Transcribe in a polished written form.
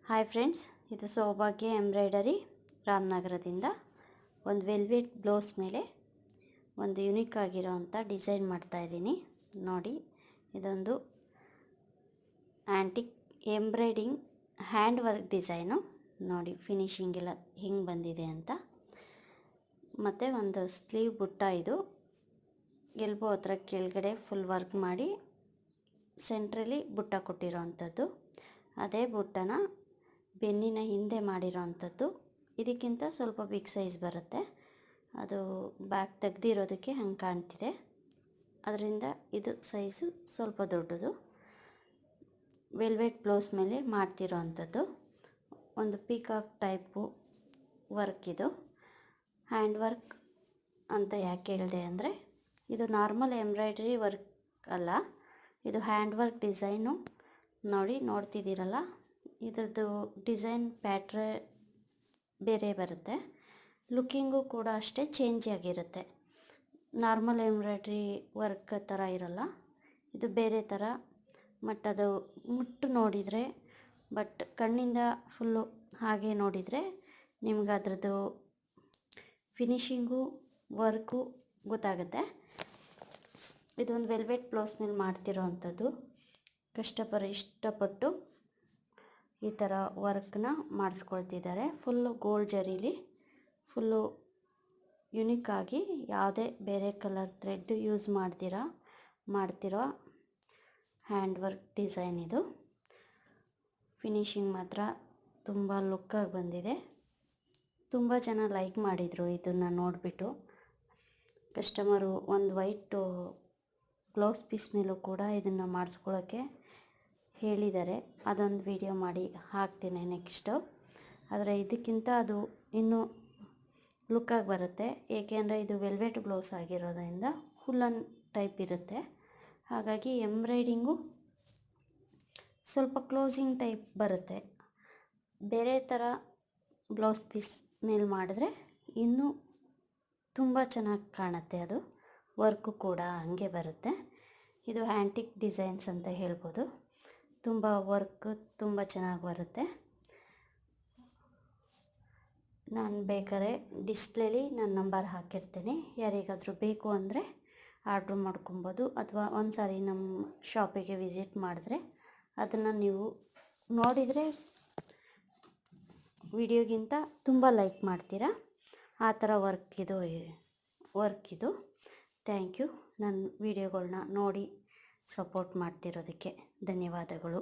Hi friends, ಇದು ಸೌಭಾಗ್ಯ embroidery ರಾಮನಗರದಿಂದ ಒಂದು ವೆಲ್ವೆಟ್ ಬ್ಲೌಸ್ ಮೇಲೆ ಒಂದು ಯುನಿಕ್ ಆಗಿರೋವಂಥ ಡಿಸೈನ್ ಮಾಡ್ತಾಯಿದ್ದೀನಿ. ನೋಡಿ, ಇದೊಂದು antique embroidering hand work design. ನೋಡಿ ಫಿನಿಶಿಂಗ್ ಎಲ್ಲ ಹಿಂಗೆ ಬಂದಿದೆ ಅಂತ. ಮತ್ತು ಒಂದು ಸ್ಲೀವ್ ಬುಟ್ಟ, ಇದು ಎಲ್ಬೋ ಹತ್ರ ಕೆಳಗಡೆ ಫುಲ್ ವರ್ಕ್ ಮಾಡಿ ಸೆಂಟ್ರಲ್ಲಿ ಬುಟ್ಟ ಕೊಟ್ಟಿರೋ ಅಂಥದ್ದು. ಅದೇ ಬುಟ್ಟನ ಬೆನ್ನಿನ ಹಿಂದೆ ಮಾಡಿರೋ ಅಂಥದ್ದು. ಇದಕ್ಕಿಂತ ಸ್ವಲ್ಪ ಬಿಗ್ ಸೈಜ್ ಬರುತ್ತೆ. ಅದು ಬ್ಯಾಕ್ ತೆಗ್ದಿರೋದಕ್ಕೆ ಹಂಗೆ ಕಾಣ್ತಿದೆ, ಅದರಿಂದ ಇದು ಸೈಜು ಸ್ವಲ್ಪ ದೊಡ್ಡದು. ವೆಲ್ವೆಟ್ ಬ್ಲೌಸ್ ಮೇಲೆ ಮಾಡ್ತಿರೋ ಅಂಥದ್ದು. ಒಂದು ಪೀಕಾಕ್ ಟೈಪು ವರ್ಕ್ ಇದು. ಹ್ಯಾಂಡ್ ವರ್ಕ್ ಅಂತ ಯಾಕೆ ಹೇಳಿದೆ ಅಂದರೆ, ಇದು ನಾರ್ಮಲ್ ಎಂಬ್ರಾಯ್ಡ್ರಿ ವರ್ಕ್ ಅಲ್ಲ, ಇದು ಹ್ಯಾಂಡ್ ವರ್ಕ್ ಡಿಸೈನು. ನೋಡ್ತಿದ್ದೀರಲ್ಲ, ಇದರದ್ದು ಡಿಸೈನ್ ಪ್ಯಾಟ್ರೇ ಬೇರೆ ಬರುತ್ತೆ. ಲುಕ್ಕಿಂಗು ಕೂಡ ಅಷ್ಟೇ ಚೇಂಜ್ ಆಗಿರುತ್ತೆ. ನಾರ್ಮಲ್ ಎಂಬ್ರಾಯ್ಡ್ರಿ ವರ್ಕ್ ಥರ ಇರಲ್ಲ, ಇದು ಬೇರೆ ಥರ. ಮತ್ತು ಅದು ಮುಟ್ಟು ನೋಡಿದರೆ, ಬಟ್ ಕಣ್ಣಿಂದ ಫುಲ್ಲು ಹಾಗೆ ನೋಡಿದರೆ ನಿಮ್ಗೆ ಅದರದ್ದು ಫಿನಿಶಿಂಗು ವರ್ಕು ಗೊತ್ತಾಗುತ್ತೆ. ಇದೊಂದು ವೆಲ್ವೆಟ್ ಬ್ಲೌಸ್ ಮೇಲೆ ಮಾಡ್ತಿರೋ ಅಂಥದ್ದು. ಕಷ್ಟಪಟ್ಟು ಇಷ್ಟಪಟ್ಟು ಈ ಥರ ವರ್ಕ್ನ ಮಾಡಿಸ್ಕೊಳ್ತಿದ್ದಾರೆ. ಫುಲ್ಲು ಗೋಲ್ಡ್ ಜರೀಲಿ ಫುಲ್ಲು ಯುನಿಕ್ಕಾಗಿ, ಯಾವುದೇ ಬೇರೆ ಕಲರ್ ಥ್ರೆಡ್ ಯೂಸ್ ಮಾಡ್ತಿರೋ ಹ್ಯಾಂಡ್ ವರ್ಕ್ ಡಿಸೈನ್ ಇದು. ಫಿನಿಶಿಂಗ್ ಮಾತ್ರ ತುಂಬ ಲುಕ್ಕಾಗಿ ಬಂದಿದೆ. ತುಂಬ ಜನ ಲೈಕ್ ಮಾಡಿದರು ಇದನ್ನು ನೋಡಿಬಿಟ್ಟು. ಕಸ್ಟಮರು ಒಂದು ವೈಟು ಬ್ಲೌಸ್ ಪೀಸ್ ಮೇಲೂ ಕೂಡ ಇದನ್ನು ಮಾಡಿಸ್ಕೊಳ್ಳೋಕ್ಕೆ ಹೇಳಿದ್ದಾರೆ. ಅದೊಂದು ವಿಡಿಯೋ ಮಾಡಿ ಹಾಕ್ತೀನಿ ನೆಕ್ಸ್ಟು. ಆದರೆ ಇದಕ್ಕಿಂತ ಅದು ಇನ್ನೂ ಲುಕ್ಕಾಗಿ ಬರುತ್ತೆ. ಏಕೆಂದರೆ ಇದು ವೆಲ್ವೆಟ್ ಬ್ಲೌಸ್ ಆಗಿರೋದ್ರಿಂದ ಹುಲ್ಲನ್ ಟೈಪ್ ಇರುತ್ತೆ. ಹಾಗಾಗಿ ಎಂಬ್ರಾಯ್ಡಿಂಗು ಸ್ವಲ್ಪ ಕ್ಲೋಸಿಂಗ್ ಟೈಪ್ ಬರುತ್ತೆ. ಬೇರೆ ಥರ ಬ್ಲೌಸ್ ಪೀಸ್ ಮೇಲೆ ಮಾಡಿದ್ರೆ ಇನ್ನೂ ತುಂಬ ಚೆನ್ನಾಗಿ ಕಾಣುತ್ತೆ. ಅದು ವರ್ಕು ಕೂಡ ಹಂಗೆ ಬರುತ್ತೆ. ಇದು ಆ್ಯಂಟಿಕ್ ಡಿಸೈನ್ಸ್ ಅಂತ ಹೇಳ್ಬೋದು. ತುಂಬ ವರ್ಕ್ ತುಂಬ ಚೆನ್ನಾಗಿ ಬರುತ್ತೆ. ನಾನು ಬೇಕಾದ್ರೆ ಡಿಸ್ಪ್ಲೇಲಿ ನನ್ನ ನಂಬರ್ ಹಾಕಿರ್ತೀನಿ. ಯಾರಿಗಾದರೂ ಬೇಕು ಅಂದರೆ ಆರ್ಡ್ರ್ ಮಾಡ್ಕೊಬೋದು. ಅಥವಾ ಒಂದು ಸಾರಿ ನಮ್ಮ ಶಾಪಿಗೆ ವಿಸಿಟ್ ಮಾಡಿದ್ರೆ ಅದನ್ನು ನೀವು ನೋಡಿದರೆ ವಿಡಿಯೋಗಿಂತ ತುಂಬ ಲೈಕ್ ಮಾಡ್ತೀರಾ. ಆ ಥರ ವರ್ಕ್ ಇದು. Thank you. ನನ್ನ ವಿಡಿಯೋಗಳನ್ನ ನೋಡಿ ಸಪೋರ್ಟ್ ಮಾಡ್ತಿರೋದಕ್ಕೆ ಧನ್ಯವಾದಗಳು.